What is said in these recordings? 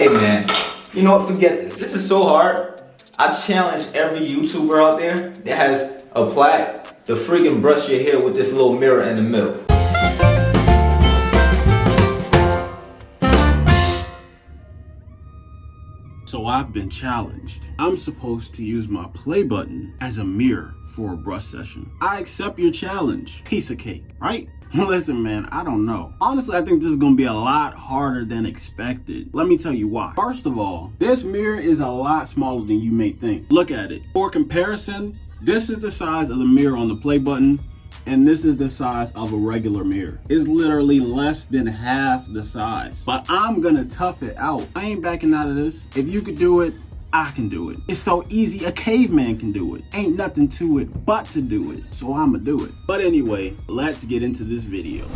Hey man, you know what, forget this. This is so hard. I challenge every YouTuber out there that has a plaque to freaking brush your hair with this little mirror in the middle. So I've been challenged. I'm supposed to use my play button as a mirror for a brush session. I accept your challenge. Piece of cake, right? Listen, man, I don't know. Honestly, I think this is gonna be a lot harder than expected. Let me tell you why. First of all, this mirror is a lot smaller than you may think. Look at it. For comparison, this is the size of the mirror on the play button, and this is the size of a regular mirror. It's literally less than half the size. But I'm gonna tough it out. I ain't backing out of this. If you could do it, I can do it. It's so easy, a caveman can do it. Ain't nothing to it but to do it. So I'ma do it. But anyway, let's get into this video.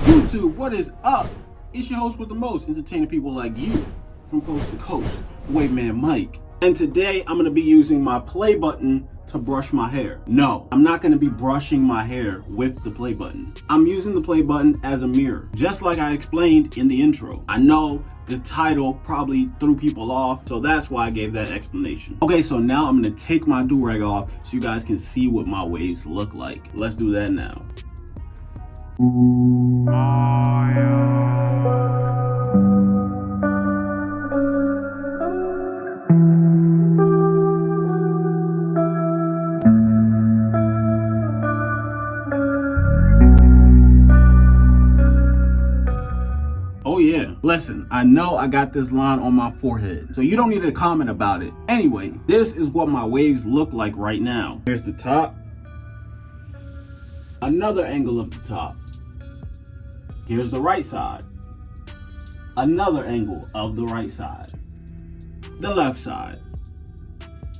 YouTube, what is up? It's your host with the most, entertaining people like you from coast to coast, Waveman Mike. And today I'm gonna be using my play button to brush my hair. No, I'm not gonna be brushing my hair with the play button. I'm using the play button as a mirror, just like I explained in the intro. I know the title probably threw people off, so that's why I gave that explanation. Okay, so now I'm gonna take my do-rag off so you guys can see what my waves look like. Let's do that now. Oh yeah, listen, I know I got this line on my forehead, so you don't need to comment about it. Anyway, this is what my waves look like right now. Here's the top. Another angle of the top. Here's the right side. Another angle of the right side. The left side.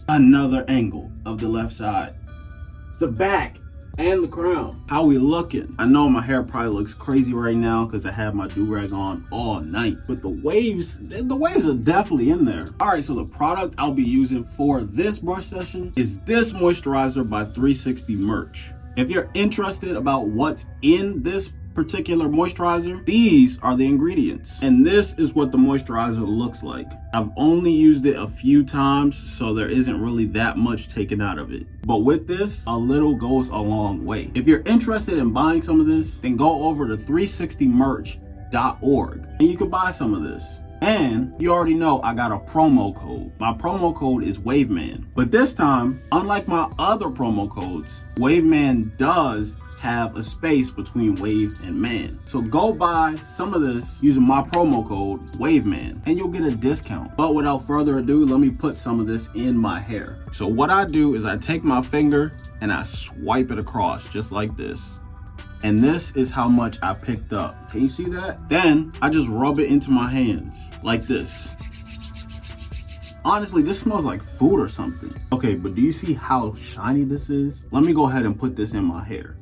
Another angle of the left side. The back and the crown. How we looking? I know my hair probably looks crazy right now because I have my do-rag on all night, but the waves are definitely in there. All right, so the product I'll be using for this brush session is this moisturizer by 360 Merch. If you're interested about what's in this particular moisturizer, these are the ingredients. And this is what the moisturizer looks like. I've only used it a few times, so there isn't really that much taken out of it. But with this, a little goes a long way. If you're interested in buying some of this, then go over to 360merch.org and you can buy some of this. And you already know I got a promo code. My promo code is Waveman. But this time, unlike my other promo codes, Waveman does have a space between wave and man. So go buy some of this using my promo code Waveman and you'll get a discount. But without further ado, let me put some of this in my hair. So what I do is I take my finger and I swipe it across just like this. And this is how much I picked up. Can you see that? Then I just rub it into my hands like this. Honestly, this smells like food or something. Okay, but do you see how shiny this is? Let me go ahead and put this in my hair.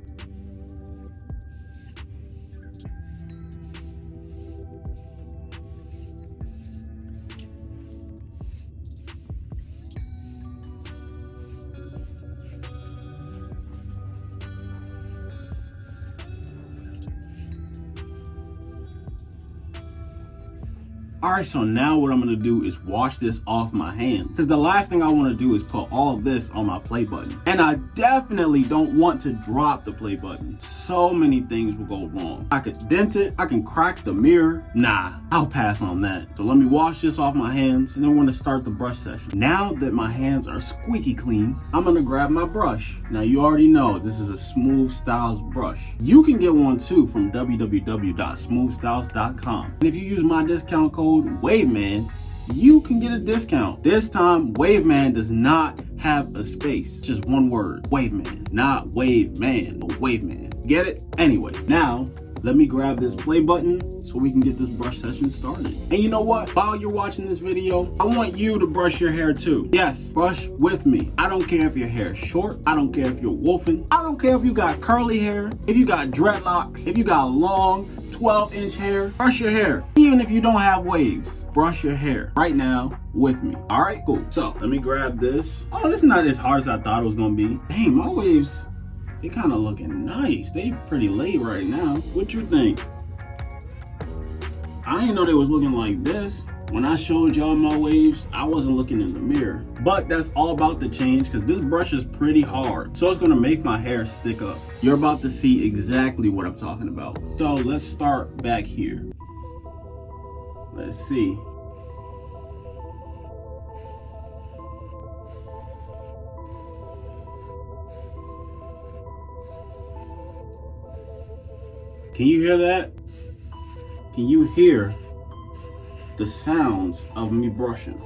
All right, so now what I'm gonna do is wash this off my hand, because the last thing I wanna do is put all of this on my play button. And I definitely don't want to drop the play button. So many things will go wrong. I could dent it, I can crack the mirror. Nah, I'll pass on that. So let me wash this off my hands and then we're gonna start the brush session. Now that my hands are squeaky clean, I'm gonna grab my brush. Now you already know this is a Smooth Styles brush. You can get one too from www.smoothstyles.com. And if you use my discount code Waveman, you can get a discount. This time, Waveman does not have a space. It's just one word, Waveman. Not Waveman, but Waveman. Get it? Anyway, now let me grab this play button so we can get this brush session started. And you know what? While you're watching this video, I want you to brush your hair too. Yes, brush with me. I don't care if your hair is short. I don't care if you're wolfing. I don't care if you got curly hair, if you got dreadlocks, if you got long 12-inch hair, brush your hair. Even if you don't have waves, brush your hair right now with me. All right, cool. So let me grab this. Oh, this is not as hard as I thought it was gonna be. Dang, my waves, they kind of looking nice. They pretty late right now. What you think? I didn't know they was looking like this. When I showed y'all my waves, I wasn't looking in the mirror. But that's all about to change because this brush is pretty hard. So it's gonna make my hair stick up. You're about to see exactly what I'm talking about. So let's start back here. Let's see. Can you hear that? Can you hear the sounds of me brushing?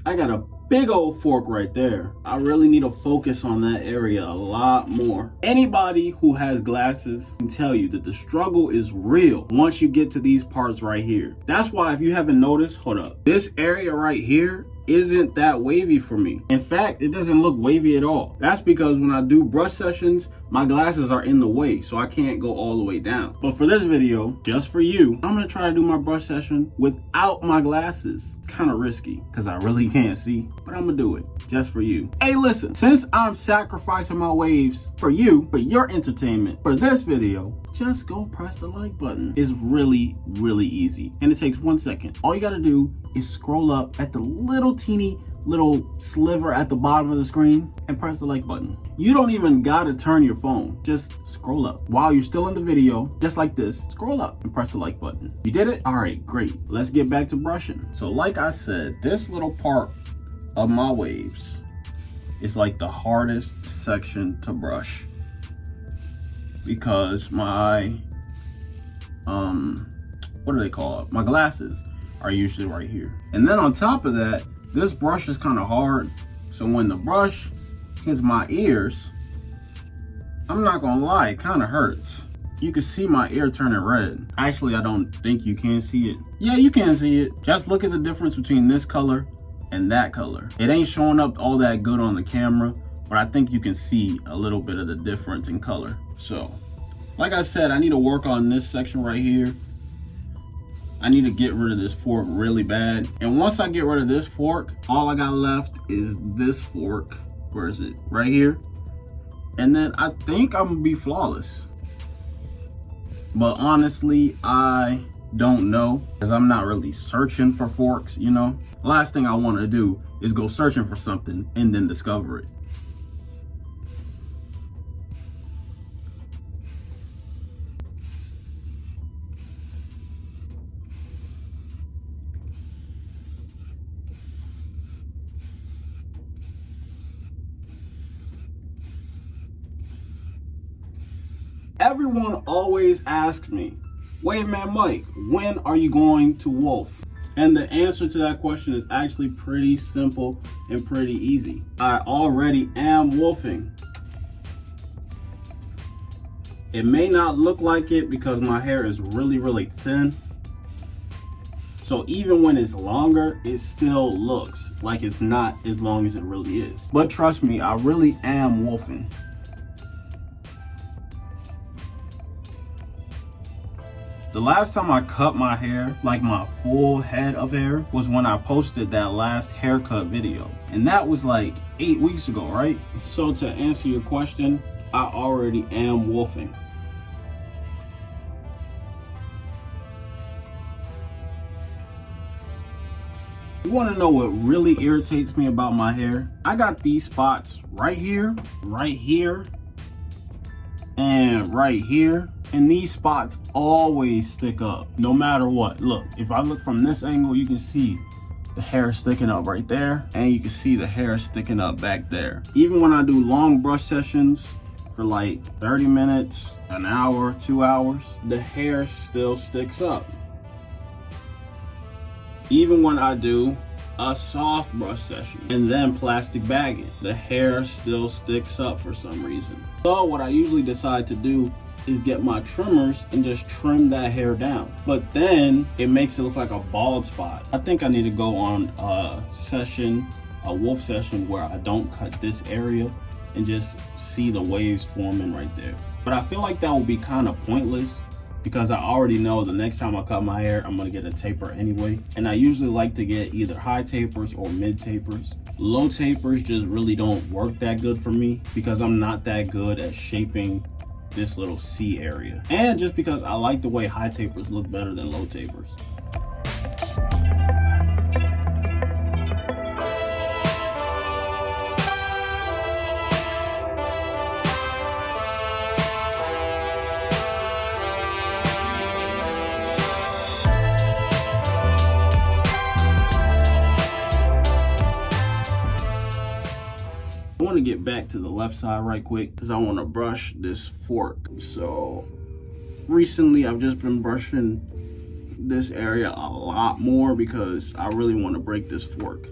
I got a big old fork right there. I really need to focus on that area a lot more. Anybody who has glasses can tell you that the struggle is real once you get to these parts right here. That's why if you haven't noticed, hold up, this area right here isn't that wavy for me. In fact, it doesn't look wavy at all. That's because when I do brush sessions, my glasses are in the way, so I can't go all the way down. But for this video, just for you, I'm gonna try to do my brush session without my glasses. Kind of risky, because I really can't see, but I'm gonna do it just for you. Hey, listen, since I'm sacrificing my waves for you, for your entertainment, for this video, just go press the like button. It's really, really easy, and it takes 1 second. All you gotta do is scroll up at the little teeny little sliver at the bottom of the screen and press the like button. You don't even gotta turn your phone. Just scroll up. While you're still in the video, just like this, scroll up and press the like button. You did it? All right, great. Let's get back to brushing. So like I said, this little part of my waves is like the hardest section to brush because my, what do they call it? My glasses are usually right here. And then on top of that, this brush is kind of hard. So when the brush hits my ears, I'm not gonna lie, it kind of hurts. You can see my ear turning red. Actually, I don't think you can see it. Yeah, you can see it. Just look at the difference between this color and that color. It ain't showing up all that good on the camera, but I think you can see a little bit of the difference in color. So, like I said, I need to work on this section right here. I need to get rid of this fork really bad. And once I get rid of this fork, all I got left is this fork. Where is it? Right here. And then I think I'm gonna be flawless. But honestly, I don't know, because I'm not really searching for forks, you know? Last thing I want to do is go searching for something and then discover it. Everyone always asks me, Wave Man Mike, when are you going to wolf? And the answer to that question is actually pretty simple and pretty easy. I already am wolfing. It may not look like it because my hair is really, really thin. So even when it's longer, it still looks like it's not as long as it really is. But trust me, I really am wolfing. The last time I cut my hair, like my full head of hair, was when I posted that last haircut video. And that was like 8 weeks ago, right? So to answer your question, I already am wolfing. You want to know what really irritates me about my hair? I got these spots right here, and right here. And these spots always stick up, no matter what. Look, if I look from this angle, you can see the hair sticking up right there, and you can see the hair sticking up back there. Even when I do long brush sessions for like 30 minutes, an hour, 2 hours, the hair still sticks up. Even when I do a soft brush session and then plastic bagging, the hair still sticks up for some reason. So what I usually decide to do is get my trimmers and just trim that hair down. But then it makes it look like a bald spot. I think I need to go on a session, a wolf session, where I don't cut this area and just see the waves forming right there. But I feel like that will be kind of pointless because I already know the next time I cut my hair, I'm gonna get a taper anyway. And I usually like to get either high tapers or mid tapers. Low tapers just really don't work that good for me because I'm not that good at shaping this little C area. And just because I like the way high tapers look better than low tapers. I want to get back to the left side right quick because I want to brush this fork. So recently I've just been brushing this area a lot more because I really want to break this fork.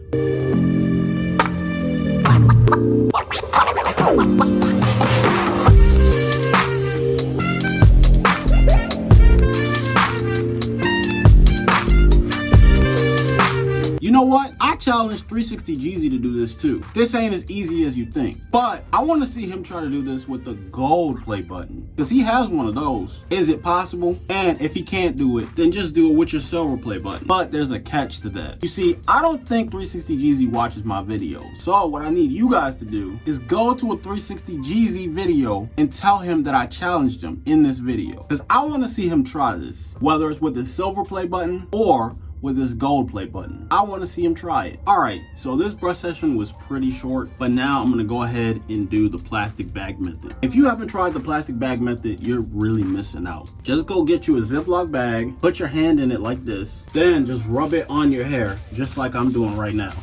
You know what? I challenged 360 Jeezy to do this too. This ain't as easy as you think. But I want to see him try to do this with the gold play button. Because he has one of those. Is it possible? And if he can't do it, then just do it with your silver play button. But there's a catch to that. You see, I don't think 360 Jeezy watches my videos. So what I need you guys to do is go to a 360 Jeezy video and tell him that I challenged him in this video. Because I want to see him try this. Whether it's with the silver play button or with this gold play button. I want to see him try it. All right, so this brush session was pretty short, but now I'm gonna go ahead and do the plastic bag method. If you haven't tried the plastic bag method, you're really missing out. Just go get you a Ziploc bag, put your hand in it like this, then just rub it on your hair, just like I'm doing right now.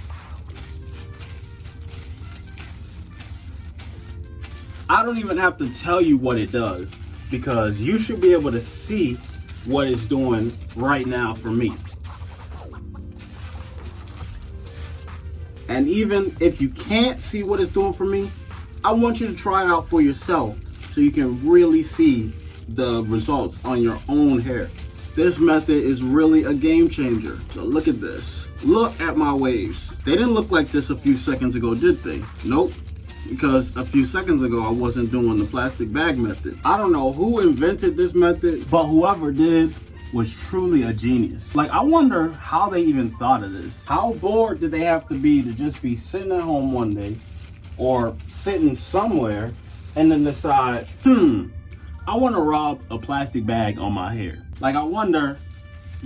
I don't even have to tell you what it does because you should be able to see what it's doing right now for me. And even if you can't see what it's doing for me, I want you to try it out for yourself so you can really see the results on your own hair. This method is really a game changer. So look at this. Look at my waves. They didn't look like this a few seconds ago, did they? Nope. Because a few seconds ago, I wasn't doing the plastic bag method. I don't know who invented this method, but whoever did was truly a genius. Like, I wonder how they even thought of this. How bored did they have to be to just be sitting at home one day or sitting somewhere and then decide, I want to rub a plastic bag on my hair. Like, I wonder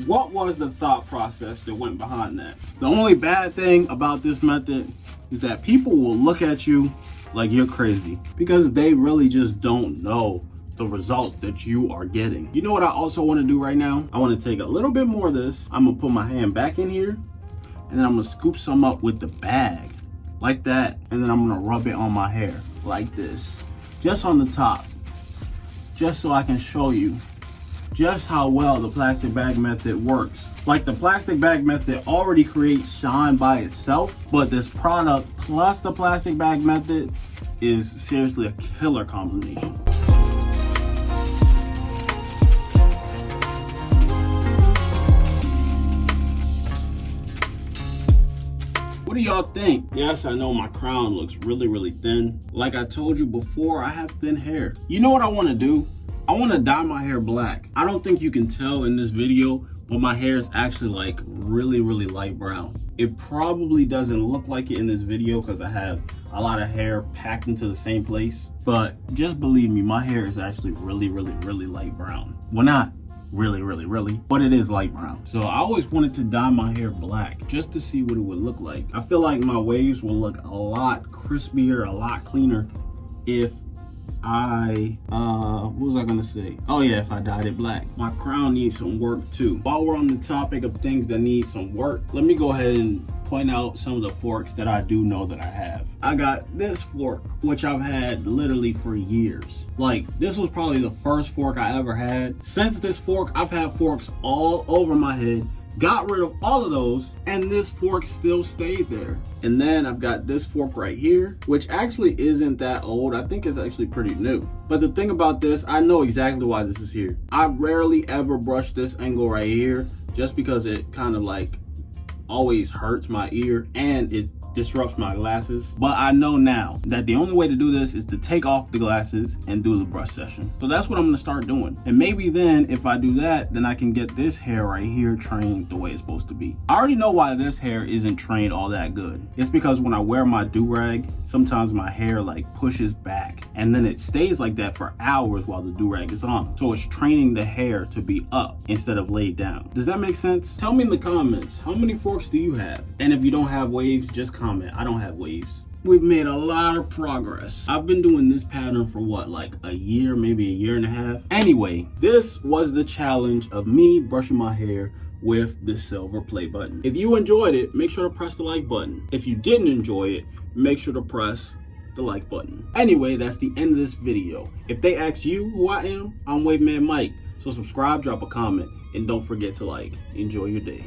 what was the thought process that went behind that. The only bad thing about this method is that people will look at you like you're crazy because they really just don't know the results that you are getting. You know what I also want to do right now? I want to take a little bit more of this. I'm gonna put my hand back in here and then I'm gonna scoop some up with the bag like that, and then I'm gonna rub it on my hair like this, just on the top, just so I can show you just how well the plastic bag method works. Like, the plastic bag method already creates shine by itself, but this product plus the plastic bag method is seriously a killer combination. What do y'all think? Yes, I know my crown looks really thin. Like I told you before, I have thin hair. You know what I want to do? I want to dye my hair black. I don't think you can tell in this video, but my hair is actually like really light brown. It probably doesn't look like it in this video because I have a lot of hair packed into the same place. But just believe me, my hair is actually really light brown. Well, not really, but it is light brown. So I always wanted to dye my hair black just to see what it would look like. I feel like my waves will look a lot crispier, a lot cleaner if I, what was I gonna say? Oh yeah, if I dyed it black. My crown needs some work too. While we're on the topic of things that need some work, let me go ahead and point out some of the forks that I do know that I have. I got this fork, which I've had literally for years. Like, this was probably the first fork I ever had. Since this fork, I've had forks all over my head. Got rid of all of those, and this fork still stayed there. And then I've got this fork right here, which actually isn't that old. I think it's actually pretty new. But the thing about this, I know exactly why this is here. I rarely ever brush this angle right here just because it kind of like always hurts my ear, and it disrupts my glasses. But I know now that the only way to do this is to take off the glasses and do the brush session. So that's what I'm gonna start doing. And maybe then if I do that, then I can get this hair right here trained the way it's supposed to be. I already know why this hair isn't trained all that good. It's because when I wear my do-rag, sometimes my hair like pushes back and then it stays like that for hours while the do-rag is on. So it's training the hair to be up instead of laid down. Does that make sense? Tell me in the comments, how many forks do you have? And if you don't have waves, just comment. I don't have waves. We've made a lot of progress. I've been doing this pattern for what, like a year, maybe a year and a half? Anyway, this was the challenge of me brushing my hair with the silver play button. If you enjoyed it, make sure to press the like button. If you didn't enjoy it, make sure to press the like button. Anyway, that's the end of this video. If they ask you who I am, I'm Waveman Mike. So subscribe, drop a comment, and don't forget to like. Enjoy your day.